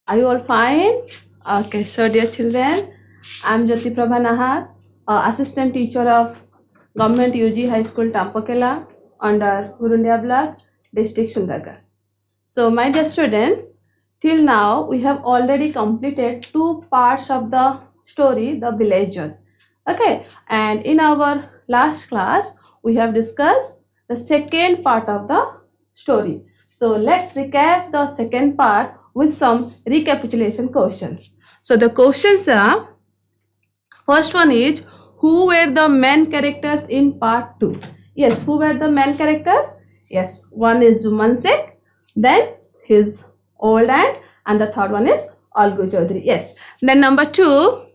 Are you all fine? Okay, so dear children, I am Jyoti Prabha Nahar, assistant teacher of Government UG High School Tampakela under Hurundia Block, District Sundargarh. So my dear students, till now we have already completed 2 parts of the story, The Villagers. Okay, and in our last class we have discussed the second part of the story. So let's recap the second part with some recapitulation questions. So the questions are, first one is, who were the main characters in part 2? Yes, who were the main characters? Yes, one is Juman Sheikh, then his old aunt, and the third one is Algu Chaudhary. Yes. Then number 2,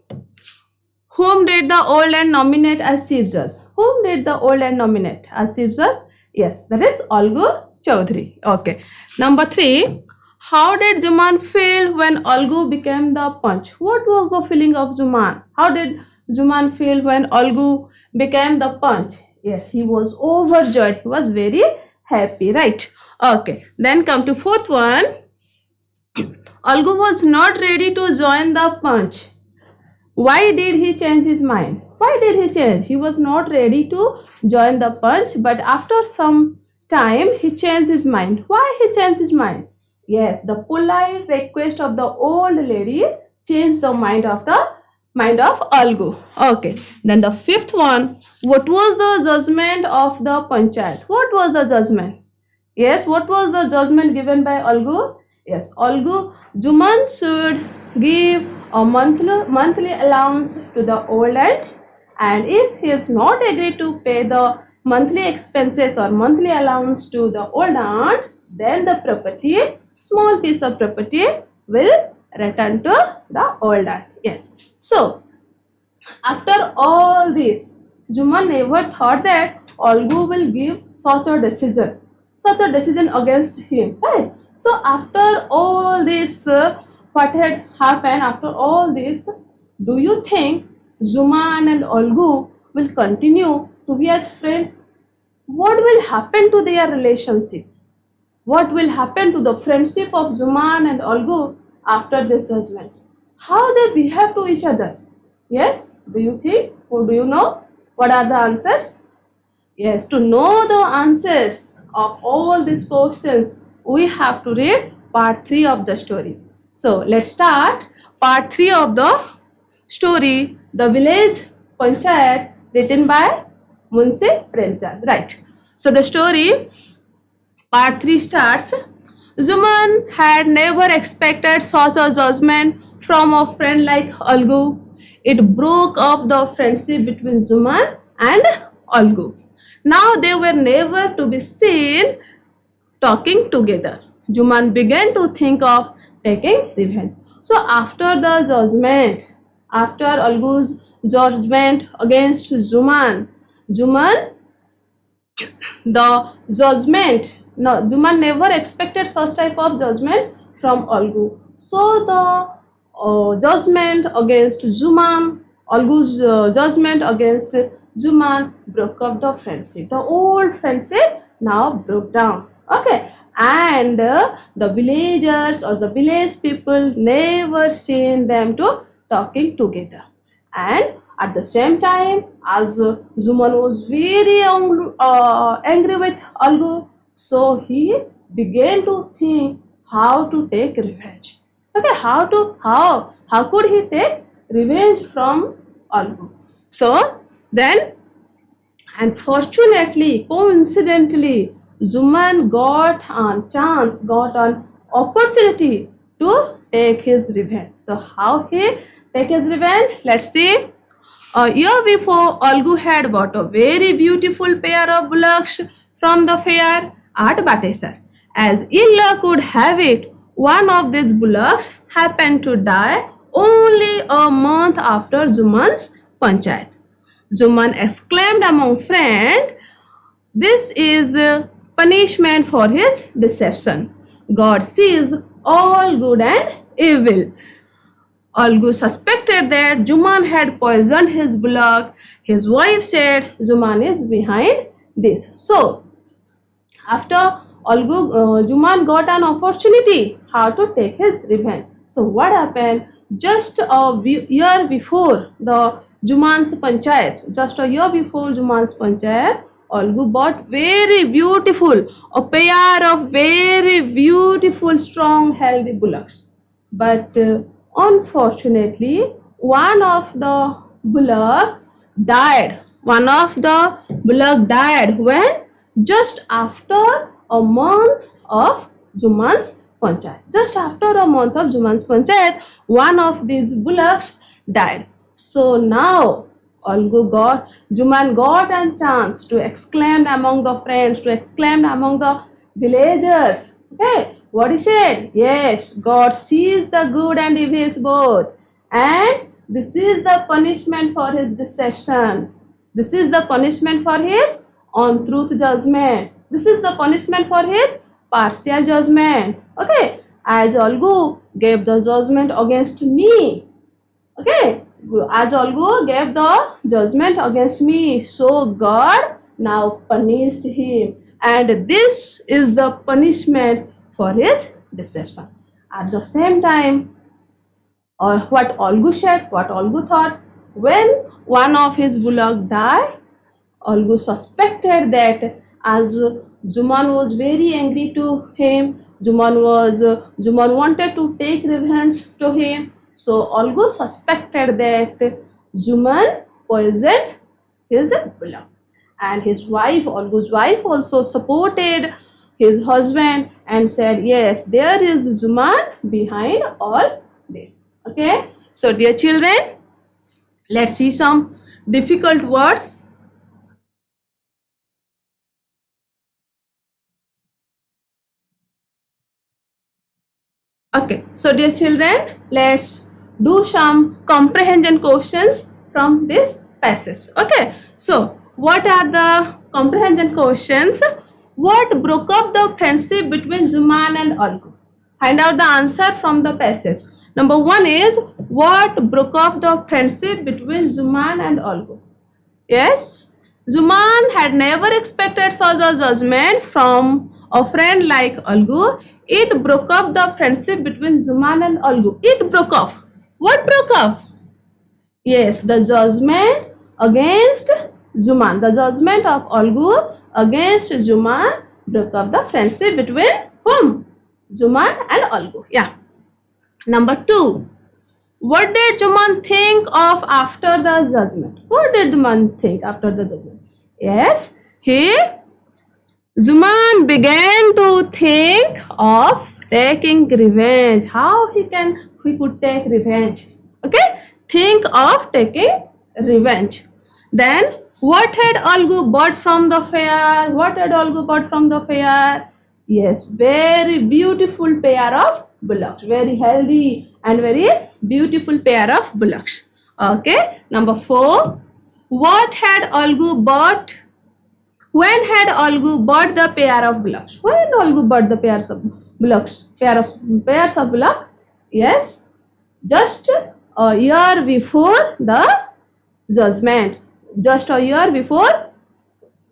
whom did the old aunt nominate as chief judge? Whom did the old aunt nominate as chief judge? Yes, that is Algu Chaudhary. Okay. Number 3, how did Juman feel when Algu became the punch? What was the feeling of Juman? How did Juman feel when Algu became the punch? Yes, he was overjoyed. He was very happy, right? Okay. Then come to fourth one. Algu was not ready to join the punch. Why did he change his mind? Why did he change? He was not ready to join the punch, but after some time he changed his mind. Why he changed his mind? Yes, the polite request of the old lady changed the mind of Algu. Okay. Then the fifth one, what was the judgment of the panchayat? What was the judgment? Yes, what was the judgment given by Algu? Yes, Algu, Juman should give a monthly allowance to the old aunt, and if he is not agreed to pay the monthly expenses or monthly allowance to the old aunt, then the property, small piece of property, will return to the old aunt. Yes. So after all this, Juman never thought that Algu will give such a decision against him, right? So after all this, what had happened after all this, do you think Juman and Algu will continue to be as friends? What will happen to their relationship? What will happen to the friendship of Juman and Algu after this judgment? How they behave to each other? Yes, do you think or do you know what are the answers? Yes, to know the answers of all these questions, we have to read part 3 of the story. So let's start part 3 of the story, The Village Panchayat, written by Munshi Premchand. Right. So the story, part 3 starts. Juman had never expected such a judgment from a friend like Algu. It broke off the friendship between Juman and Algu. Now they were never to be seen talking together. Juman began to think of taking revenge. So after the judgment, after Algu's judgment against Juman, Juman never expected such type of judgment from Algu. So the judgment against Juman, Algu's judgment against Juman broke up the friendship. The old friendship now broke down. Okay. And the villagers or the village people never seen them to talking together. And at the same time, as Juman was very angry with Algu, so he began to think how to take revenge. Okay, how could he take revenge from Algu? So then, and fortunately, coincidentally, Juman got an opportunity to take his revenge. So how he take his revenge? Let's see. A year before, Algu had bought a very beautiful pair of bullocks from the fair at Batesar. As ill luck would have it, one of these bullocks happened to die only a month after Juman's panchayat. Juman exclaimed among friends, "This is punishment for his deception. God sees all good and evil." Algu suspected that Juman had poisoned his bullock. His wife said Juman is behind this. So, after Juman got an opportunity how to take his revenge. So what happened? Just a year before the Juman's Panchayat, Algu bought a pair of very beautiful, strong, healthy bullocks. But unfortunately, one of the bullock died. One of the bullock died when just after a month of Juman's Panchayat. Just after a month of Juman's Panchayat, one of these bullocks died. So now Juman got a chance to exclaim among the friends, to exclaim among the villagers. Okay, what he said? Yes, God sees the good and evil both, and this is the punishment for his deception. This is the punishment for his untruth judgment. This is the punishment for his partial judgment. Okay, as Algu gave the judgment against me. Okay, as Algu gave the judgment against me, so God now punished him, and this is the punishment for his deception. At the same time, what Algu said, what Algu thought, when one of his bullock died, Algu suspected that as Juman was very angry to him, Juman wanted to take revenge to him. So Algu suspected that Juman poisoned his bullock, and his wife, Algu's wife, also supported his husband and said, yes, there is Juman behind all this. Okay, so dear children, let's see some difficult words. Okay, so dear children, let's do some comprehension questions from this passage. Okay, so what are the comprehension questions? What broke up the friendship between Juman and Algu? Find out the answer from the passage. Number 1 is, what broke up the friendship between Juman and Algu? Yes, Juman had never expected such a judgment from a friend like Algu. It broke up the friendship between Juman and Algu. It broke off. What broke off? Yes, the judgment against Juman. The judgment of Algu against Juman broke up the friendship between whom? Juman and Algu. Yeah. Number 2. What did Juman think of after the judgment? What did Juman think after the judgment? Yes, Juman began to think of taking revenge. How he could take revenge. Okay, think of taking revenge. Then what had Algu bought from the fair? What had Algu bought from the fair? Yes, very beautiful pair of bullocks. Very healthy and very beautiful pair of bullocks. Okay, number 4. What had Algu bought? When had Algu bought the pair of bullocks? When Algu bought the pairs of bullocks? Pairs of bullocks? Yes, just a year before the judgment. Just a year before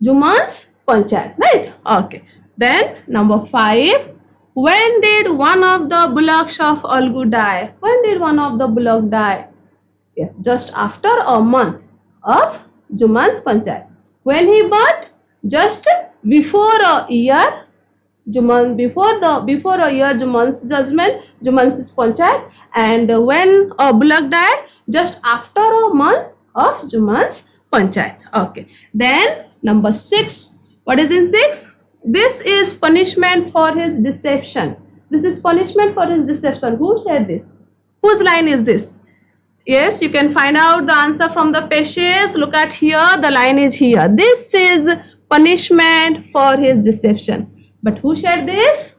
Juman's Panchayat, right? Okay. Then number 5. When did one of the bullocks of Algu die? When did one of the bullocks die? Yes, just after a month of Juman's Panchayat. When he bought? Just before a year, before a year Juman's judgment, Juman's Panchayat, and when a bullock died, just after a month of Juman's Panchayat. Okay. Then number 6. What is in 6? This is punishment for his deception. This is punishment for his deception. Who said this? Whose line is this? Yes, you can find out the answer from the passage. Look at here, the line is here. This is punishment for his deception. But who said this?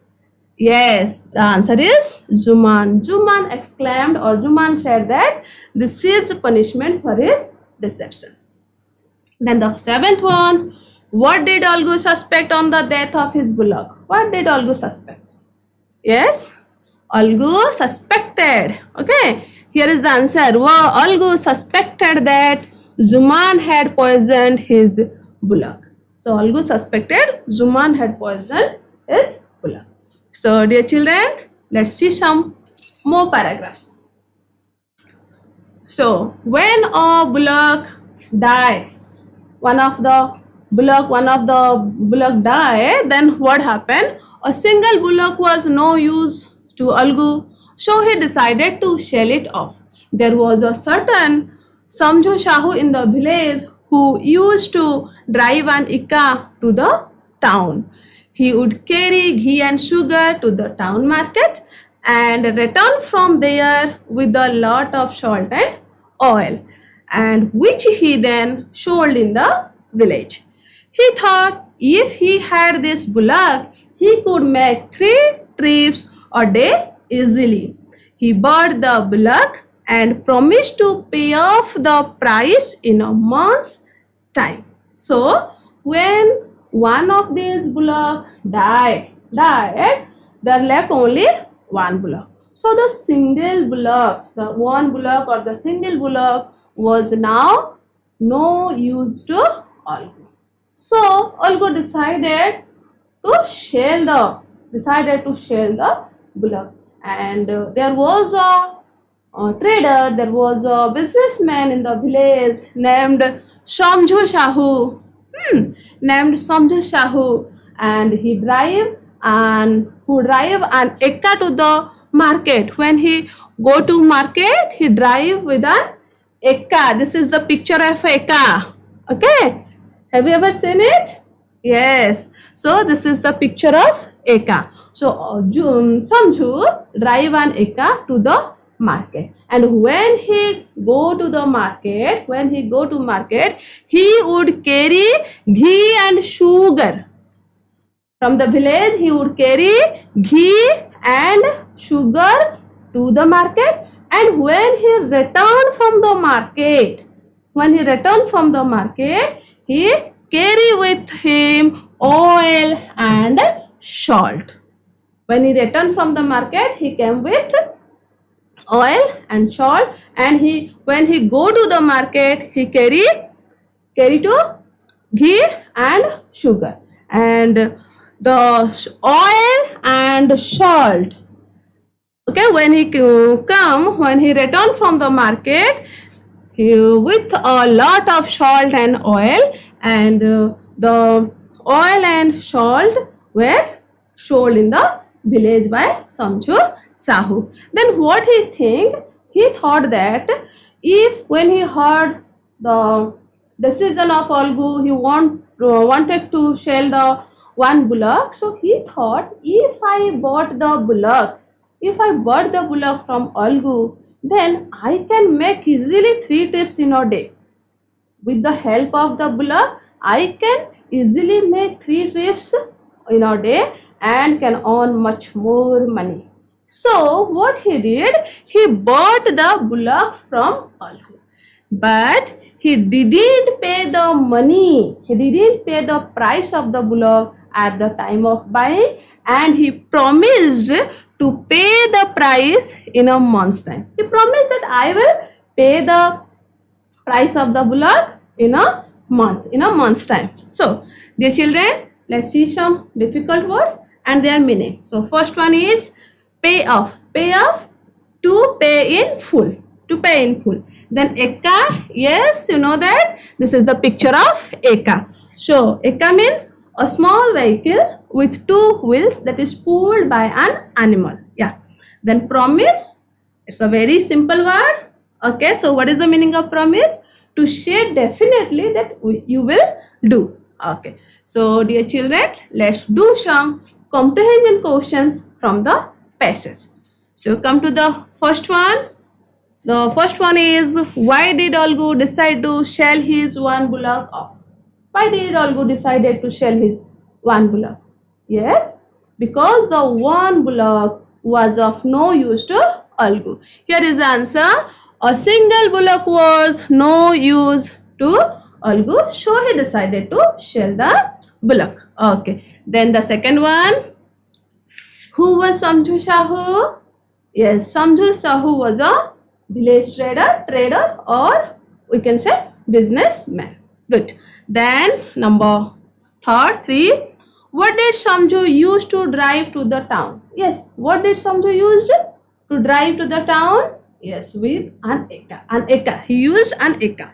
Yes, the answer is Juman. Juman exclaimed, or Juman said that this is punishment for his deception. Then the 7th one. What did Algu suspect on the death of his bullock? What did Algu suspect? Yes, Algu suspected. Okay, here is the answer. Algu suspected that Juman had poisoned his bullock. So Algu suspected Juman had poisoned is bullock. So dear children, let's see some more paragraphs. So when a bullock die, one of the bullock die, then what happened? A single bullock was no use to Algu, so he decided to sell it off. There was a certain Samjo Shahu in the village who used to drive an ikka to the town. He would carry ghee and sugar to the town market and return from there with a lot of salt and oil, and which he then sold in the village. He thought if he had this bullock, he could make 3 trips a day easily. He bought the bullock and promised to pay off the price in a month's time. So when one of these bullock died, there left only one bullock. So the single bullock, the one bullock or the single bullock was now no use to Algu. So Algu decided to sell the bullock, and there was a trader, there was a businessman in the village named Samjo Shahu, and he drive an ekka to the market. When he go to market, he drive with an ekka. This is the picture of ekka. Okay, have you ever seen it? Yes. So this is the picture of ekka. So Samju drive an ekka to the market, and when he go to market, he would carry ghee and sugar. From the village, he would carry ghee and sugar to the market, and when he returned from the market, he carry with him oil and salt. When he returned from the market, he came with oil and salt, and when he go to the market, he carry to ghee and sugar, and the oil and salt. Okay, when he return from the market with a lot of salt and oil, and the oil and salt were sold in the village by Samju Sahu. Then what he thought that if when he heard the decision of Algu, he wanted to sell the one bullock. So he thought, if I bought the bullock from Algu, then I can make easily 3 trips in a day. With the help of the bullock, I can easily make 3 trips in a day and can earn much more money. So what he did, he bought the bullock from Algu, but he didn't pay the money. He didn't pay the price of the bullock at the time of buying, and he promised to pay the price in a month's time. He promised that I will pay the price of the bullock in a month's time. So dear children, let's see some difficult words and their meaning. So first one is pay off. Pay off, to pay in full. Then ekka, yes, you know that this is the picture of ekka. So ekka means a small vehicle with 2 wheels that is pulled by an animal. Yeah. Then promise, it's a very simple word. Okay, so what is the meaning of promise? To say definitely that you will do. Okay, so dear children, let's do some comprehension questions from the passage. So come to the first one. The first one is, why did Algu decide to sell his one bullock off? Why did Algu decided to sell his one bullock? Yes, because the one bullock was of no use to Algu. Here is the answer. A single bullock was no use to Algu, so he decided to sell the bullock. Okay. Then the second one. Who was Samju Sahu? Yes, Samju Sahu was a village trader, or we can say businessman. Good. Then number 3. What did Samju use to drive to the town? Yes, what did Samju use to drive to the town? Yes, with an eka. An eka. He used an eka.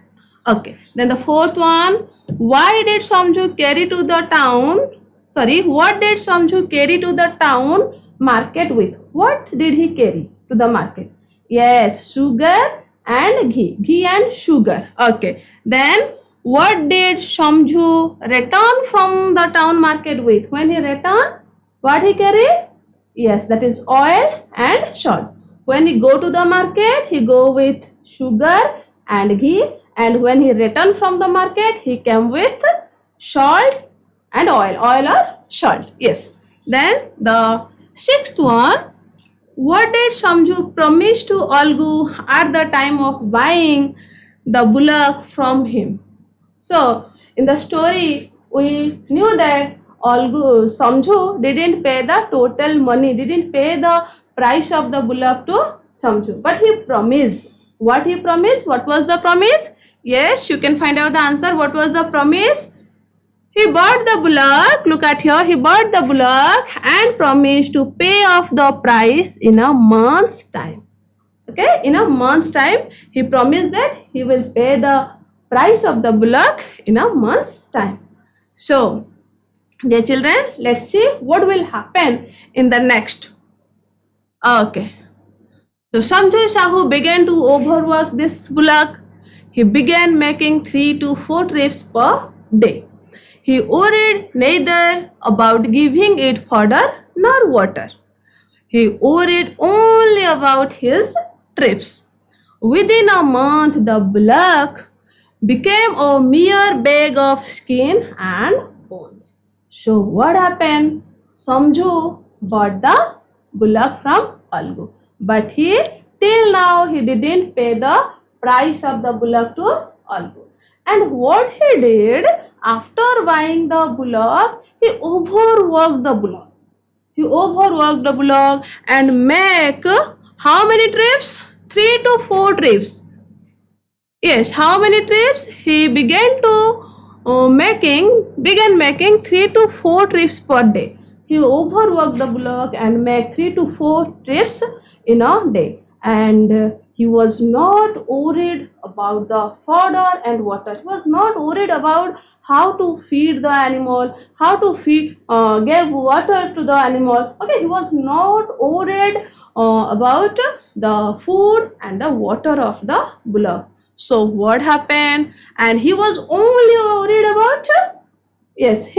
Okay. Then the fourth one. Why did Samju carry to the town? Sorry, what did Samju carry to the town market with? What did he carry to the market? Yes, sugar and ghee. Ghee and sugar. Okay. Then what did Shamju return from the town market with? When he returned, what he carried? Yes, that is oil and salt. When he go to the market, he go with sugar and ghee, and when he return from the market, he came with salt and oil or salt. Yes. Then the sixth one. What did Shamju promise to Algu at the time of buying the bullock from him? So, in the story, we knew that Samju didn't pay the total money, didn't pay the price of the bullock to Samju, but he promised. What he promised? What was the promise? Yes, you can find out the answer. What was the promise? He bought the bullock, look at here, he bought the bullock and promised to pay off the price in a month's time. Okay, in a month's time, he promised that he will pay the price of the bullock in a month's time. So, dear children, let's see what will happen in the next. Okay. So, Shamju Sahu began to overwork this bullock. He began making 3 to 4 trips per day. He worried neither about giving it fodder nor water. He worried only about his trips. Within a month, the bullock became a mere bag of skin and bones. So what happened? Samju bought the bullock from Algu, but till now he didn't pay the price of the bullock to Algu. And what he did, after buying the bullock, he overworked the bullock. He overworked the bullock and make how many trips? 3 to 4 trips. Yes, how many trips? He began making 3 to 4 trips per day. He overworked the bullock and make 3 to 4 trips in a day. And he was not worried about the fodder and water. He was not worried about how to feed the animal, how to give water to the animal. Okay, he was not worried about the food and the water of the bullock. So what happened? And he was only worried about his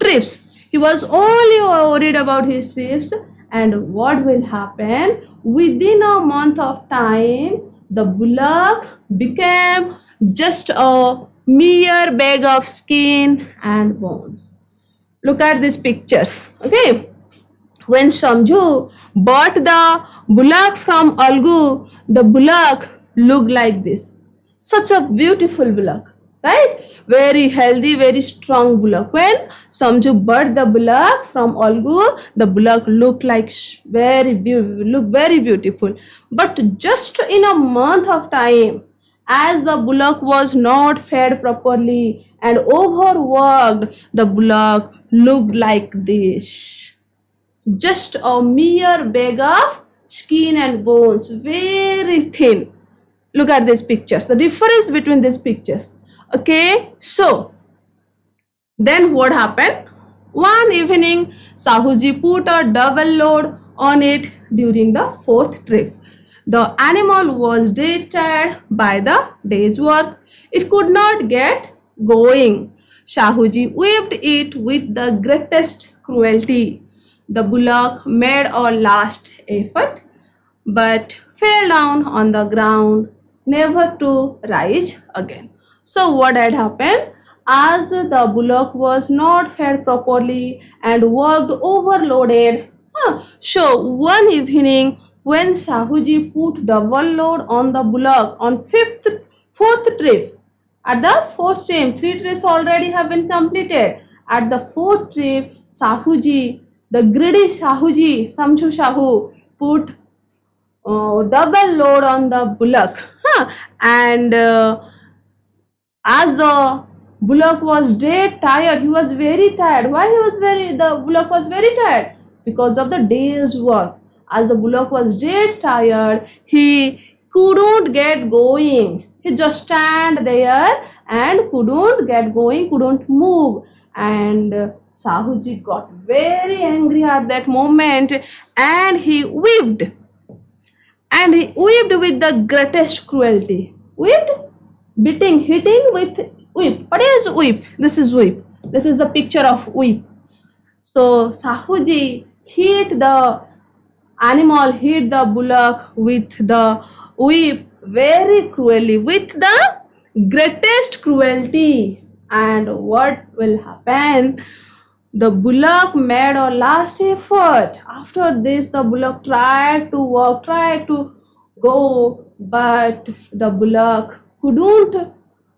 trips. He was only worried about his trips. And what will happen? Within a month of time, the bullock became just a mere bag of skin and bones. Look at these pictures. Okay. When Shamju bought the bullock from Algu, the bullock looked like this. Such a beautiful bullock, right? Very healthy, very strong bullock. When Samju bought the bullock from Algu, the bullock looked like very beautiful. But just in a month of time, as the bullock was not fed properly and overworked, the bullock looked like this. Just a mere bag of skin and bones, very thin. Look at these pictures, the difference between these pictures. Okay, so then what happened? One evening, Sahuji put a double load on it during the 4th trip. The animal was dead tired by the day's work. It could not get going. Shahuji whipped it with the greatest cruelty. The bullock made a last effort, but fell down on the ground, never to rise again. So what had happened? As the bullock was not fed properly and worked overloaded, so one evening when Shahuji put double load on the bullock on 4th trip, at the 4th trip, 3 trips already have been completed. At the 4th trip, Shahuji, the greedy Shahuji, Samju Shahu, put double load on the bullock, and as the Bullock was dead tired. He was very tired. Why the Bullock was very tired? Because of the day's work. As the Bullock was dead tired, he couldn't get going. He just stand there and couldn't get going, couldn't move. And Sahuji got very angry at that moment, and he wept. And he wept with the greatest cruelty. Wept, beating, hitting with whip. What is whip? This is whip. This is the picture of whip. So Sahuji hit the animal, hit the Bullock with the whip very cruelly, with the greatest cruelty. And what will happen? The Bullock made a last effort. After this, the Bullock tried to walk, tried to go, but the Bullock couldn't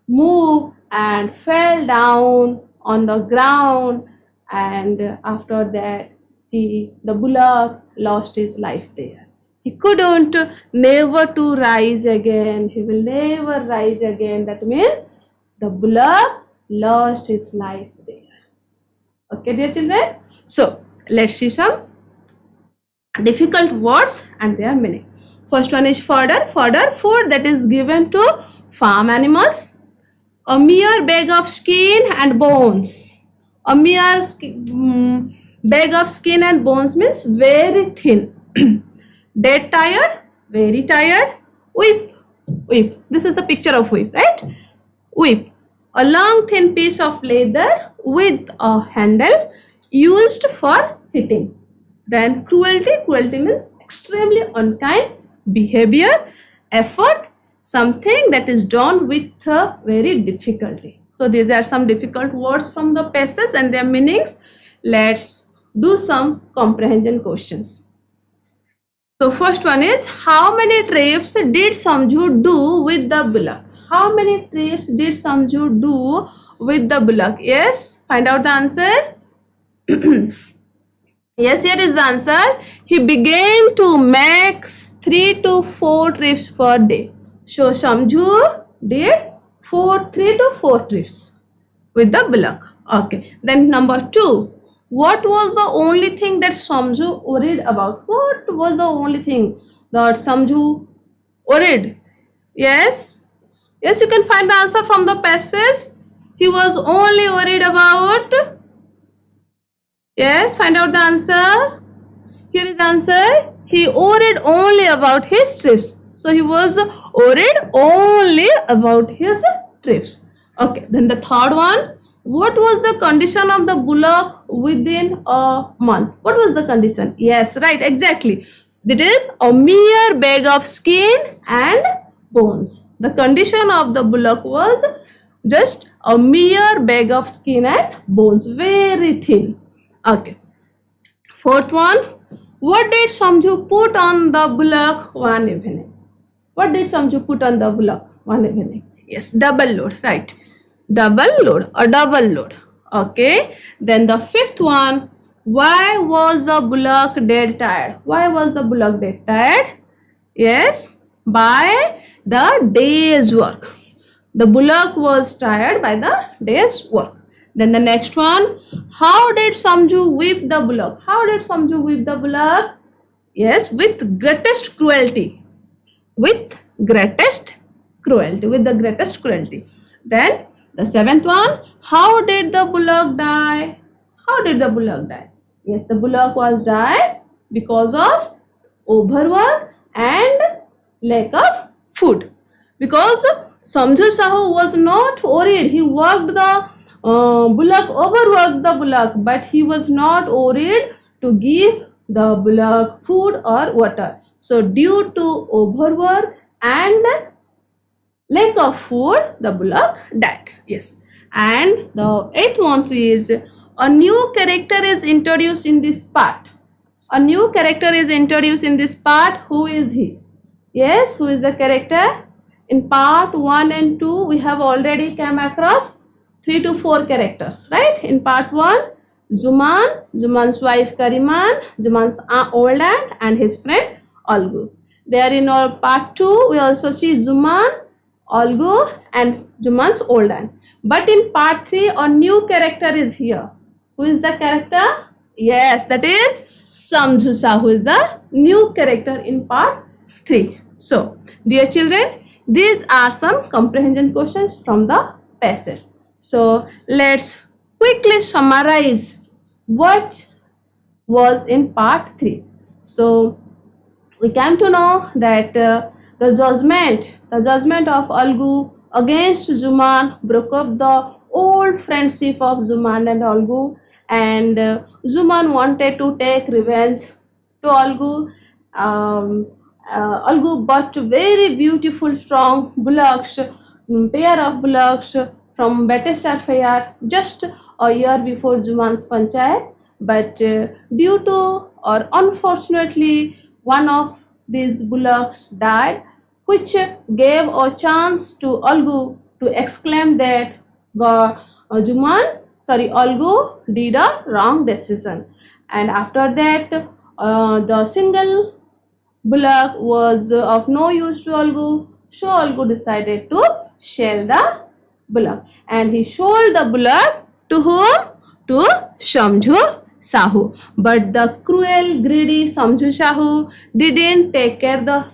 move and fell down on the ground. And after that, the Bullock lost his life there. He couldn't never to rise again. He will never rise again. That means the Bullock lost his life there. Okay, dear children. So let's see some difficult words and their meaning. First one is fodder. Fodder, food that is given to farm animals. A mere bag of skin and bones. A mere bag of skin and bones means very thin. Dead tired, very tired. Whip, whip. This is the picture of whip, right? Whip. A long thin piece of leather with a handle used for hitting. Then cruelty. Cruelty means extremely unkind behavior, effort, something that is done with very difficulty. So these are some difficult words from the passage and their meanings. Let's do some comprehension questions. So first one is, how many trips did Samju do with the Bullock? How many trips did Samju do with the Bullock? Yes, find out the answer. Yes, here is the answer. He began to make 3 to 4 trips per day. So Samju did 3 to 4 trips with the Bullock. Okay. Then number 2. What was the only thing that Samju worried about? What was the only thing that Samju worried? Yes. Yes, you can find the answer from the passage. He was only worried about. Yes, find out the answer. Here is the answer. He worried only about his trips. So he was worried only about his trips. Okay, then the third one. What was the condition of the Bullock within a month? What was the condition? Yes, right, exactly. It is a mere bag of skin and bones. The condition of the Bullock was just a mere bag of skin and bones, very thin. Okay. Fourth one. What did Samju put on the Bullock one evening? What did Samju put on the Bullock one evening? Yes, double load, right. Double load or double load. Okay. Then the fifth one. Why was the Bullock dead tired? Why was the Bullock dead tired? Yes, by the day's work. The Bullock was tired by the day's work. Then the next one. How did Samju whip the Bullock? How did Samju whip the Bullock? Yes, with greatest cruelty. With greatest cruelty. With the greatest cruelty. Then the seventh one. How did the Bullock die? How did the Bullock die? Yes, the Bullock was died because of overwork and lack of food. Because Samju Sahu was not worried. He worked the Bullock, overworked the Bullock, but he was not worried to give the Bullock food or water. So due to overwork and lack of food, the Bullock died. Yes. And the eighth one is, a new character is introduced in this part. A new character is introduced in this part. Who is he? Yes, who is the character? In part 1 and 2, we have already come across 3 to 4 characters, right? In part 1, Zuman, Zuman's wife Kariman, Zuman's old aunt and his friend Olgu. There in our part 2, we also see Zuman Olgu and Juman's old aunt. But in part 3, a new character is here. Who is the character? Yes, that is Samjhu Sahu is the new character in part 3. So, dear children, these are some comprehension questions from the passage. So, let's quickly summarize what was in part 3. So, we came to know that the judgment of Algu against Juman broke up the old friendship of Juman and Algu, and Juman wanted to take revenge to Algu. Algu bought very beautiful, strong bullocks, pair of bullocks from Battlestar Fair just a year before Juman's Panchayat, but due to or unfortunately one of these bullocks died, which gave a chance to Algu to exclaim that Algu did a wrong decision. And after that, the single bullock was of no use to Algu, so Algu decided to sell the bullock. And he sold the bullock to whom? To Samjhu Sahu. But the cruel, greedy Samjhu Sahu didn't take care of the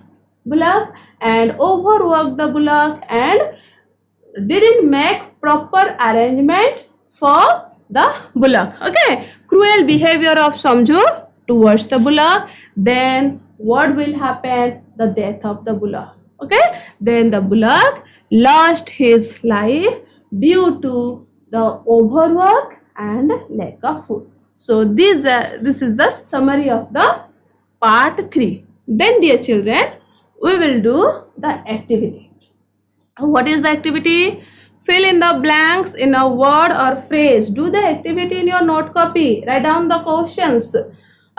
bullock and overworked the bullock and didn't make proper arrangements for the bullock. Okay, cruel behavior of Samjhu towards the bullock. Then what will happen? The death of the bullock. Okay, then the bullock lost his life due to the overwork and lack of food. So this is the summary of the part 3. Then dear children, we will do the activity. What is the activity? Fill in the blanks in a word or phrase. Do the activity in your note copy. Write down the questions.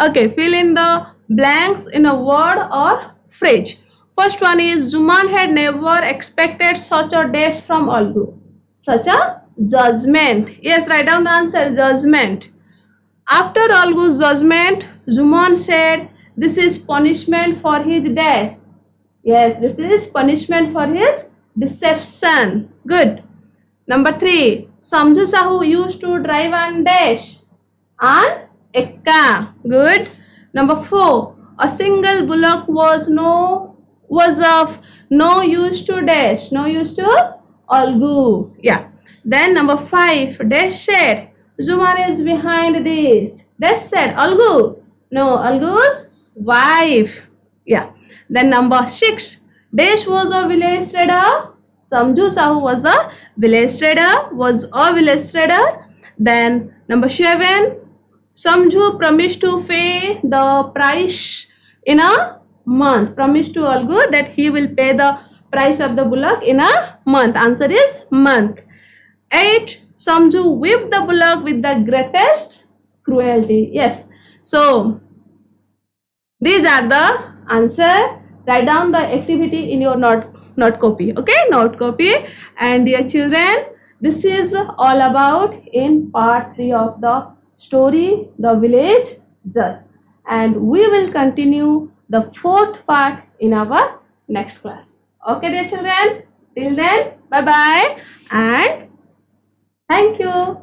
Okay, fill in the blanks in a word or phrase. First one is Juman had never expected such a dash from Algu. Such a judgment. Yes, write down the answer. Judgment. After Algu's judgment, Juman said, this is punishment for his dash. Yes, this is punishment for his deception. Good. Number 3, Samjhu Sahu used to drive on dash. On ekka. Good. Number 4, a single bullock was of no use to dash. No use to Algu. Yeah. Then number 5, dash said, Juman is behind this. Dash said, Algu. No, Algu's wife. Yeah. Then number 6, Dash was a village trader. Samjhu Sahu was the village trader. Then number 7, Samjhu promised to pay the price in a month. Promised to Algu that he will pay the price of the bullock in a month. Answer is month. 8, Samjhu whipped the bullock with the greatest cruelty. Yes. So these are the answer. Write down the activity in your note copy. Okay, note copy. And dear children, this is all about in part 3 of the story, The Village Judge. And we will continue the 4th part in our next class. Okay, dear children. Till then, bye bye and thank you.